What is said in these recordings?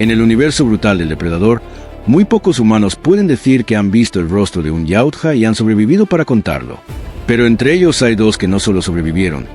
En el universo brutal del depredador, muy pocos humanos pueden decir que han visto el rostro de un Yautja y han sobrevivido para contarlo. Pero entre ellos hay dos que no solo sobrevivieron,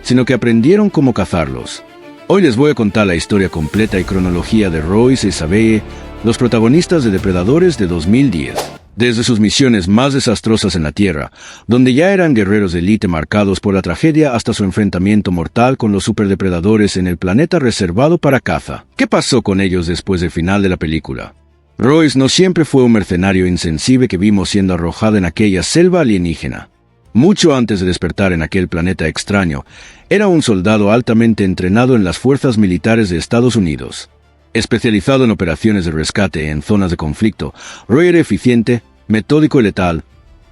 sino que aprendieron cómo cazarlos. Hoy les voy a contar la historia completa y cronología de Royce y Sabeye, los protagonistas de Depredadores de 2010. Desde sus misiones más desastrosas en la Tierra, donde ya eran guerreros de élite marcados por la tragedia, hasta su enfrentamiento mortal con los superdepredadores en el planeta reservado para caza. ¿Qué pasó con ellos después del final de la película? Royce no siempre fue un mercenario insensible que vimos siendo arrojado en aquella selva alienígena. Mucho antes de despertar en aquel planeta extraño, era un soldado altamente entrenado en las fuerzas militares de Estados Unidos. Especializado en operaciones de rescate en zonas de conflicto, Roy era eficiente, metódico y letal,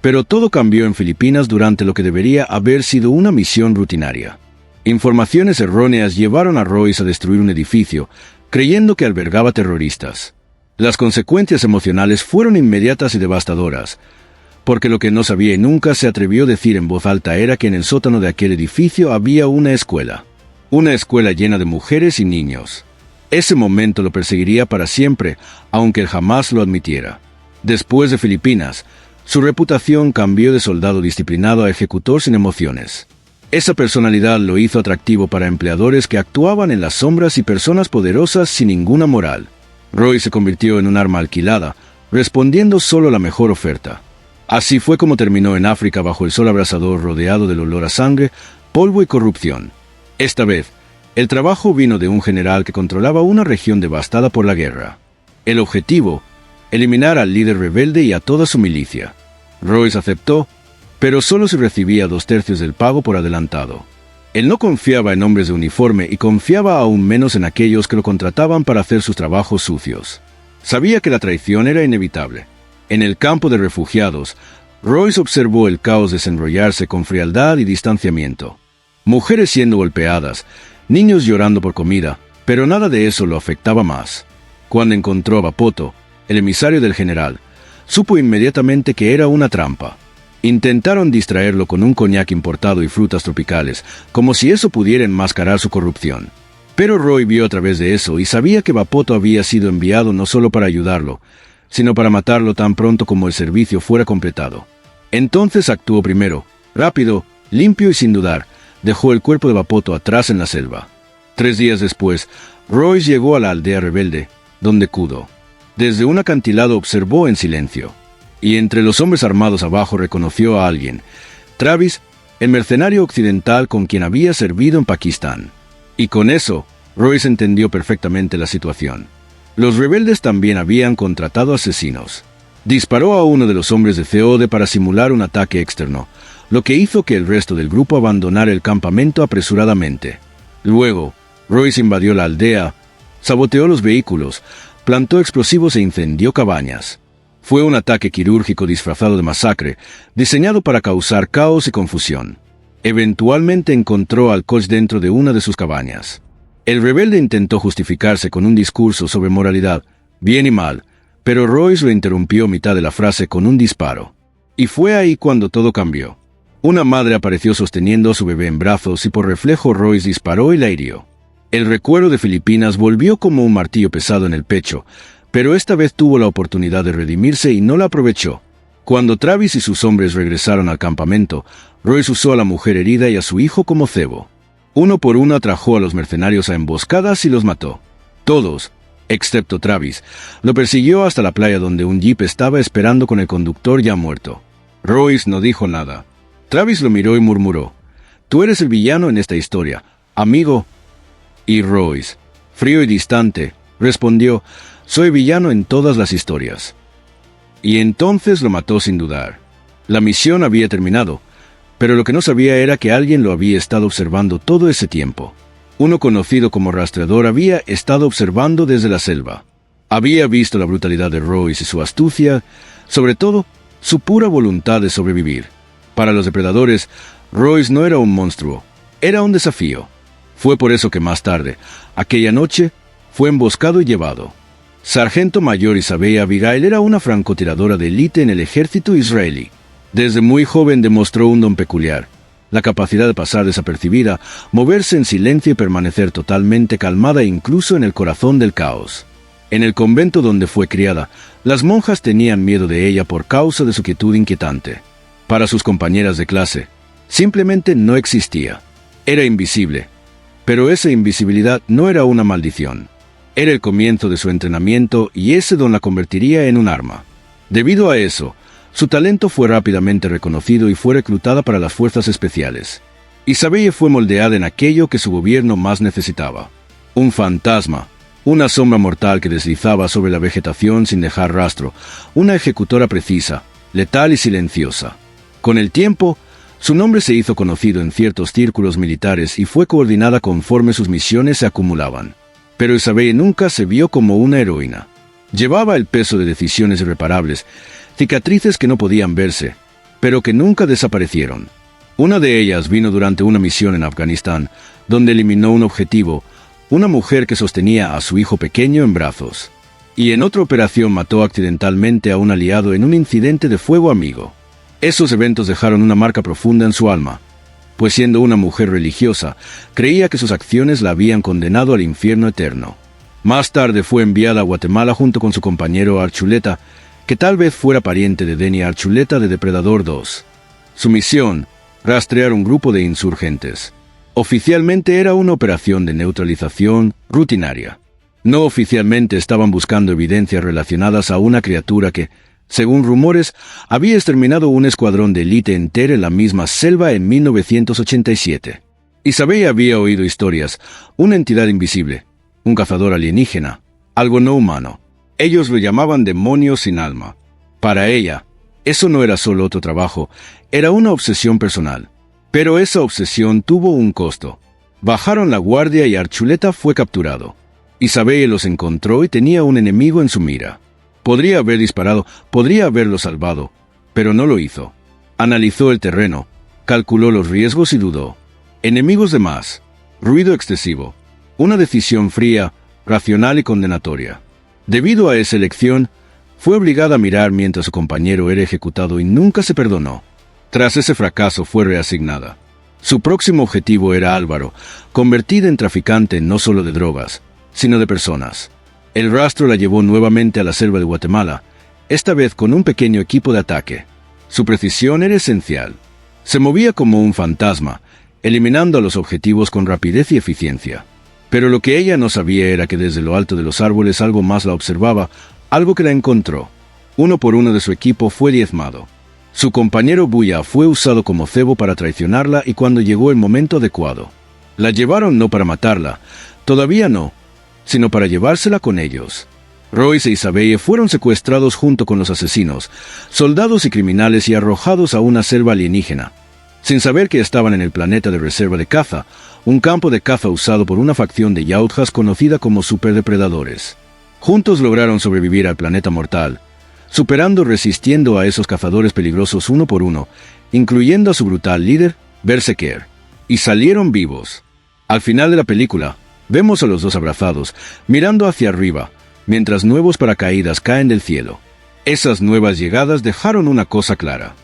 pero todo cambió en Filipinas durante lo que debería haber sido una misión rutinaria. Informaciones erróneas llevaron a Royce a destruir un edificio, creyendo que albergaba terroristas. Las consecuencias emocionales fueron inmediatas y devastadoras, porque lo que no sabía y nunca se atrevió a decir en voz alta era que en el sótano de aquel edificio había una escuela llena de mujeres y niños. Ese momento lo perseguiría para siempre, aunque él jamás lo admitiera. Después de Filipinas, su reputación cambió de soldado disciplinado a ejecutor sin emociones. Esa personalidad lo hizo atractivo para empleadores que actuaban en las sombras y personas poderosas sin ninguna moral. Roy se convirtió en un arma alquilada, respondiendo solo a la mejor oferta. Así fue como terminó en África bajo el sol abrasador, rodeado del olor a sangre, polvo y corrupción. Esta vez, el trabajo vino de un general que controlaba una región devastada por la guerra. El objetivo: eliminar al líder rebelde y a toda su milicia. Royce aceptó, pero solo se recibía 2/3 del pago por adelantado. Él no confiaba en hombres de uniforme y confiaba aún menos en aquellos que lo contrataban para hacer sus trabajos sucios. Sabía que la traición era inevitable. En el campo de refugiados, Royce observó el caos desenrollarse con frialdad y distanciamiento. Mujeres siendo golpeadas, niños llorando por comida, pero nada de eso lo afectaba más. Cuando encontró a Vapoto, el emisario del general, supo inmediatamente que era una trampa. Intentaron distraerlo con un coñac importado y frutas tropicales, como si eso pudiera enmascarar su corrupción. Pero Roy vio a través de eso y sabía que Vapoto había sido enviado no solo para ayudarlo, sino para matarlo tan pronto como el servicio fuera completado. Entonces actuó primero, rápido, limpio y sin dudar. Dejó el cuerpo de Vapoto atrás en la selva. 3 días después, Royce llegó a la aldea rebelde, donde Kudo, desde un acantilado, observó en silencio. Y entre los hombres armados abajo reconoció a alguien: Travis, el mercenario occidental con quien había servido en Pakistán. Y con eso, Royce entendió perfectamente la situación. Los rebeldes también habían contratado asesinos. Disparó a uno de los hombres de Theode para simular un ataque externo, lo que hizo que el resto del grupo abandonara el campamento apresuradamente. Luego, Royce invadió la aldea, saboteó los vehículos, plantó explosivos e incendió cabañas. Fue un ataque quirúrgico disfrazado de masacre, diseñado para causar caos y confusión. Eventualmente encontró al coach dentro de una de sus cabañas. El rebelde intentó justificarse con un discurso sobre moralidad, bien y mal, pero Royce lo interrumpió a mitad de la frase con un disparo. Y fue ahí cuando todo cambió. Una madre apareció sosteniendo a su bebé en brazos y por reflejo Royce disparó y la hirió. El recuerdo de Filipinas volvió como un martillo pesado en el pecho, pero esta vez tuvo la oportunidad de redimirse y no la aprovechó. Cuando Travis y sus hombres regresaron al campamento, Royce usó a la mujer herida y a su hijo como cebo. Uno por uno atrajo a los mercenarios a emboscadas y los mató. Todos, excepto Travis, lo persiguió hasta la playa donde un jeep estaba esperando con el conductor ya muerto. Royce no dijo nada. Travis lo miró y murmuró: «Tú eres el villano en esta historia, amigo». Y Royce, frío y distante, respondió: «Soy villano en todas las historias». Y entonces lo mató sin dudar. La misión había terminado, pero lo que no sabía era que alguien lo había estado observando todo ese tiempo. Uno conocido como rastreador había estado observando desde la selva. Había visto la brutalidad de Royce y su astucia, sobre todo, su pura voluntad de sobrevivir. Para los depredadores, Royce no era un monstruo, era un desafío. Fue por eso que más tarde, aquella noche, fue emboscado y llevado. Sargento Mayor Isabella Abigail era una francotiradora de élite en el ejército israelí. Desde muy joven demostró un don peculiar: la capacidad de pasar desapercibida, moverse en silencio y permanecer totalmente calmada incluso en el corazón del caos. En el convento donde fue criada, las monjas tenían miedo de ella por causa de su quietud inquietante. Para sus compañeras de clase, simplemente no existía. Era invisible. Pero esa invisibilidad no era una maldición. Era el comienzo de su entrenamiento y ese don la convertiría en un arma. Debido a eso, su talento fue rápidamente reconocido y fue reclutada para las fuerzas especiales. Isabelle fue moldeada en aquello que su gobierno más necesitaba. Un fantasma, una sombra mortal que deslizaba sobre la vegetación sin dejar rastro, una ejecutora precisa, letal y silenciosa. Con el tiempo, su nombre se hizo conocido en ciertos círculos militares y fue coordinada conforme sus misiones se acumulaban. Pero Isabelle nunca se vio como una heroína. Llevaba el peso de decisiones irreparables, cicatrices que no podían verse, pero que nunca desaparecieron. Una de ellas vino durante una misión en Afganistán, donde eliminó un objetivo, una mujer que sostenía a su hijo pequeño en brazos. Y en otra operación mató accidentalmente a un aliado en un incidente de fuego amigo. Esos eventos dejaron una marca profunda en su alma, pues siendo una mujer religiosa, creía que sus acciones la habían condenado al infierno eterno. Más tarde fue enviada a Guatemala junto con su compañero Archuleta, que tal vez fuera pariente de Denny Archuleta de Depredador 2. Su misión, rastrear un grupo de insurgentes. Oficialmente era una operación de neutralización rutinaria. No oficialmente estaban buscando evidencias relacionadas a una criatura que, según rumores, había exterminado un escuadrón de élite entero en la misma selva en 1987. Isabelle había oído historias, una entidad invisible, un cazador alienígena, algo no humano. Ellos lo llamaban demonio sin alma. Para ella, eso no era solo otro trabajo, era una obsesión personal. Pero esa obsesión tuvo un costo. Bajaron la guardia y Archuleta fue capturado. Isabelle los encontró y tenía un enemigo en su mira. Podría haber disparado, podría haberlo salvado, pero no lo hizo. Analizó el terreno, calculó los riesgos y dudó. Enemigos de más, ruido excesivo, una decisión fría, racional y condenatoria. Debido a esa elección, fue obligada a mirar mientras su compañero era ejecutado y nunca se perdonó. Tras ese fracaso fue reasignada. Su próximo objetivo era Álvaro, convertida en traficante no solo de drogas, sino de personas. El rastro la llevó nuevamente a la selva de Guatemala, esta vez con un pequeño equipo de ataque. Su precisión era esencial. Se movía como un fantasma, eliminando a los objetivos con rapidez y eficiencia. Pero lo que ella no sabía era que desde lo alto de los árboles algo más la observaba, algo que la encontró. Uno por uno de su equipo fue diezmado. Su compañero Buya fue usado como cebo para traicionarla y cuando llegó el momento adecuado. La llevaron no para matarla, todavía no, sino para llevársela con ellos. Royce e Isabelle fueron secuestrados junto con los asesinos, soldados y criminales y arrojados a una selva alienígena. Sin saber que estaban en el planeta de reserva de caza, un campo de caza usado por una facción de yautjas conocida como superdepredadores. Juntos lograron sobrevivir al planeta mortal, superando y resistiendo a esos cazadores peligrosos uno por uno, incluyendo a su brutal líder, Berserker, y salieron vivos. Al final de la película, vemos a los dos abrazados, mirando hacia arriba, mientras nuevos paracaídas caen del cielo. Esas nuevas llegadas dejaron una cosa clara.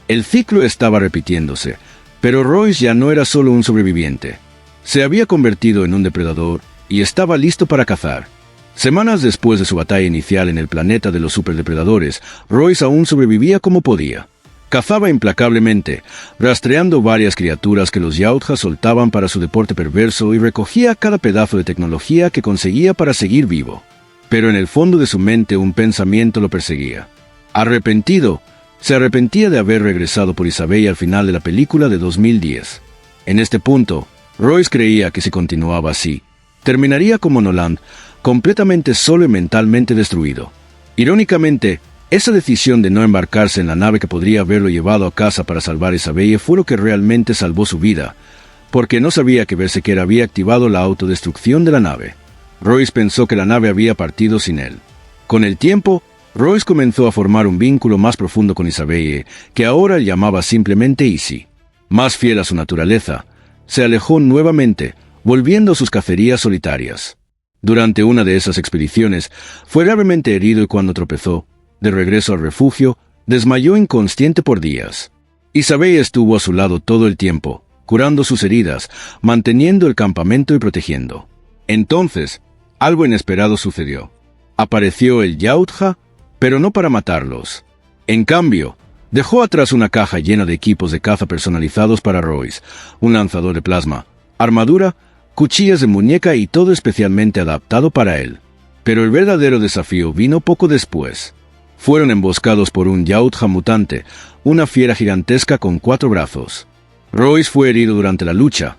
El ciclo estaba repitiéndose, pero Royce ya no era solo un sobreviviente. Se había convertido en un depredador y estaba listo para cazar. Semanas después de su batalla inicial en el planeta de los superdepredadores, Royce aún sobrevivía como podía. Cazaba implacablemente, rastreando varias criaturas que los yautjas soltaban para su deporte perverso y recogía cada pedazo de tecnología que conseguía para seguir vivo. Pero en el fondo de su mente un pensamiento lo perseguía. Arrepentido, se arrepentía de haber regresado por Isabelle al final de la película de 2010. En este punto, Royce creía que si continuaba así, terminaría como Nolan, completamente solo y mentalmente destruido. Irónicamente, esa decisión de no embarcarse en la nave que podría haberlo llevado a casa para salvar a Isabelle fue lo que realmente salvó su vida, porque no sabía que Berserker había activado la autodestrucción de la nave. Royce pensó que la nave había partido sin él. Con el tiempo, Royce comenzó a formar un vínculo más profundo con Isabelle, que ahora él llamaba simplemente Isi. Más fiel a su naturaleza, se alejó nuevamente, volviendo a sus cacerías solitarias. Durante una de esas expediciones, fue gravemente herido y cuando tropezó, de regreso al refugio, desmayó inconsciente por días. Isabelle estuvo a su lado todo el tiempo, curando sus heridas, manteniendo el campamento y protegiendo. Entonces, algo inesperado sucedió. Apareció el Yautja, pero no para matarlos. En cambio, dejó atrás una caja llena de equipos de caza personalizados para Royce, un lanzador de plasma, armadura, cuchillas de muñeca y todo especialmente adaptado para él. Pero el verdadero desafío vino poco después. Fueron emboscados por un Yautja mutante, una fiera gigantesca con 4 brazos. Royce fue herido durante la lucha,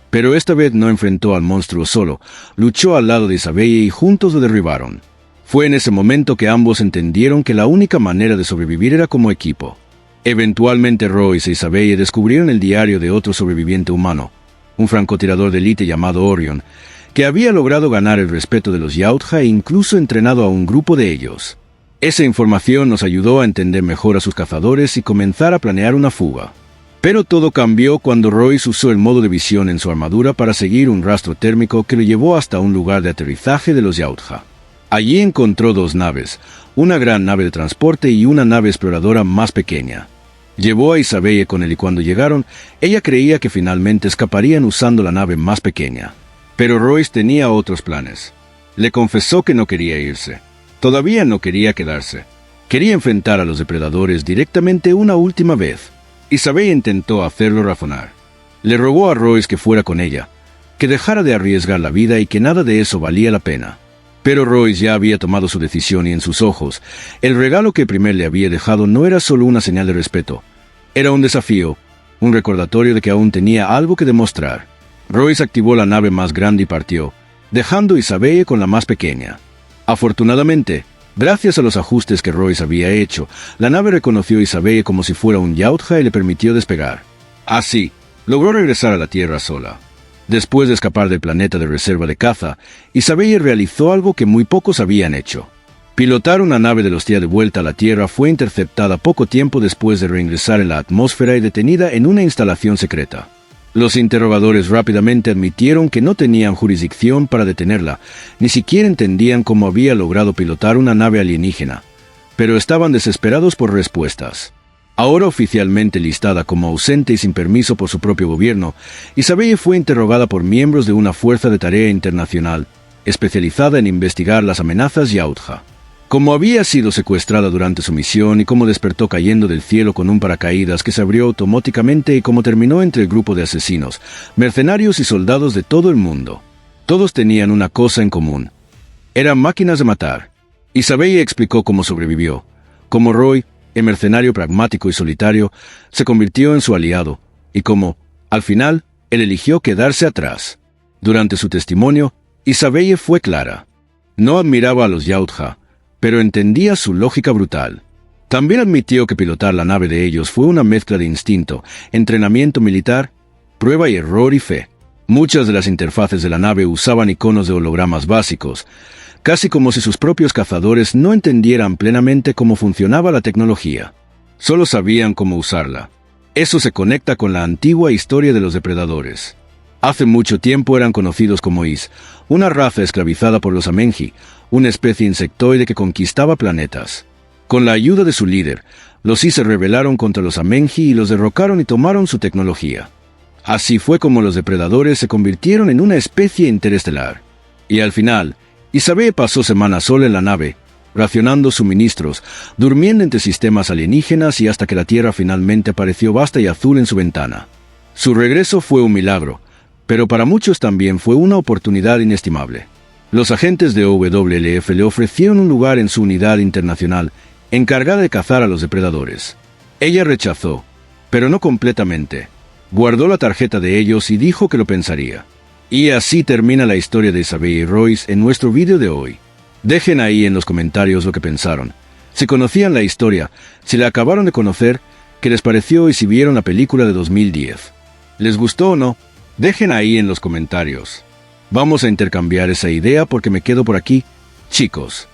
pero esta vez no enfrentó al monstruo solo, luchó al lado de Isabelle y juntos lo derribaron. Fue en ese momento que ambos entendieron que la única manera de sobrevivir era como equipo. Eventualmente Royce e Isabelle descubrieron el diario de otro sobreviviente humano, un francotirador de élite llamado Orion, que había logrado ganar el respeto de los Yautja e incluso entrenado a un grupo de ellos. Esa información nos ayudó a entender mejor a sus cazadores y comenzar a planear una fuga. Pero todo cambió cuando Royce usó el modo de visión en su armadura para seguir un rastro térmico que lo llevó hasta un lugar de aterrizaje de los Yautja. Allí encontró 2 naves, una gran nave de transporte y una nave exploradora más pequeña. Llevó a Isabelle con él y cuando llegaron, ella creía que finalmente escaparían usando la nave más pequeña. Pero Royce tenía otros planes. Le confesó que no quería irse. Todavía no quería quedarse. Quería enfrentar a los depredadores directamente una última vez. Isabelle intentó hacerlo razonar. Le rogó a Royce que fuera con ella, que dejara de arriesgar la vida y que nada de eso valía la pena. Pero Royce ya había tomado su decisión y en sus ojos, el regalo que Primer le había dejado no era solo una señal de respeto. Era un desafío, un recordatorio de que aún tenía algo que demostrar. Royce activó la nave más grande y partió, dejando a Isabelle con la más pequeña. Afortunadamente, gracias a los ajustes que Royce había hecho, la nave reconoció a Isabelle como si fuera un Yautja y le permitió despegar. Así, logró regresar a la Tierra sola. Después de escapar del planeta de reserva de caza, Isabelle realizó algo que muy pocos habían hecho. Pilotar una nave de los Tia de vuelta a la Tierra fue interceptada poco tiempo después de reingresar en la atmósfera y detenida en una instalación secreta. Los interrogadores rápidamente admitieron que no tenían jurisdicción para detenerla, ni siquiera entendían cómo había logrado pilotar una nave alienígena, pero estaban desesperados por respuestas. Ahora oficialmente listada como ausente y sin permiso por su propio gobierno, Isabelle fue interrogada por miembros de una fuerza de tarea internacional, especializada en investigar las amenazas Yautja. Como había sido secuestrada durante su misión y cómo despertó cayendo del cielo con un paracaídas que se abrió automáticamente y cómo terminó entre el grupo de asesinos, mercenarios y soldados de todo el mundo. Todos tenían una cosa en común. Eran máquinas de matar. Isabelle explicó cómo sobrevivió, cómo Roy, el mercenario pragmático y solitario, se convirtió en su aliado, y cómo, al final, él eligió quedarse atrás. Durante su testimonio, Isabelle fue clara. No admiraba a los Yautja, pero entendía su lógica brutal. También admitió que pilotar la nave de ellos fue una mezcla de instinto, entrenamiento militar, prueba y error y fe. Muchas de las interfaces de la nave usaban iconos de hologramas básicos, casi como si sus propios cazadores no entendieran plenamente cómo funcionaba la tecnología. Solo sabían cómo usarla. Eso se conecta con la antigua historia de los depredadores. Hace mucho tiempo eran conocidos como Is, una raza esclavizada por los Amenji, una especie insectoide que conquistaba planetas. Con la ayuda de su líder, los Is se rebelaron contra los Amenji y los derrocaron y tomaron su tecnología. Así fue como los depredadores se convirtieron en una especie interestelar. Y al final, Isabelle pasó semanas sola en la nave, racionando suministros, durmiendo entre sistemas alienígenas y hasta que la Tierra finalmente apareció vasta y azul en su ventana. Su regreso fue un milagro, pero para muchos también fue una oportunidad inestimable. Los agentes de OWLF le ofrecieron un lugar en su unidad internacional, encargada de cazar a los depredadores. Ella rechazó, pero no completamente. Guardó la tarjeta de ellos y dijo que lo pensaría. Y así termina la historia de Isabelle y Royce en nuestro vídeo de hoy. Dejen ahí en los comentarios lo que pensaron. Si conocían la historia, si la acabaron de conocer, qué les pareció y si vieron la película de 2010. ¿Les gustó o no? Dejen ahí en los comentarios. Vamos a intercambiar esa idea porque me quedo por aquí. Chicos.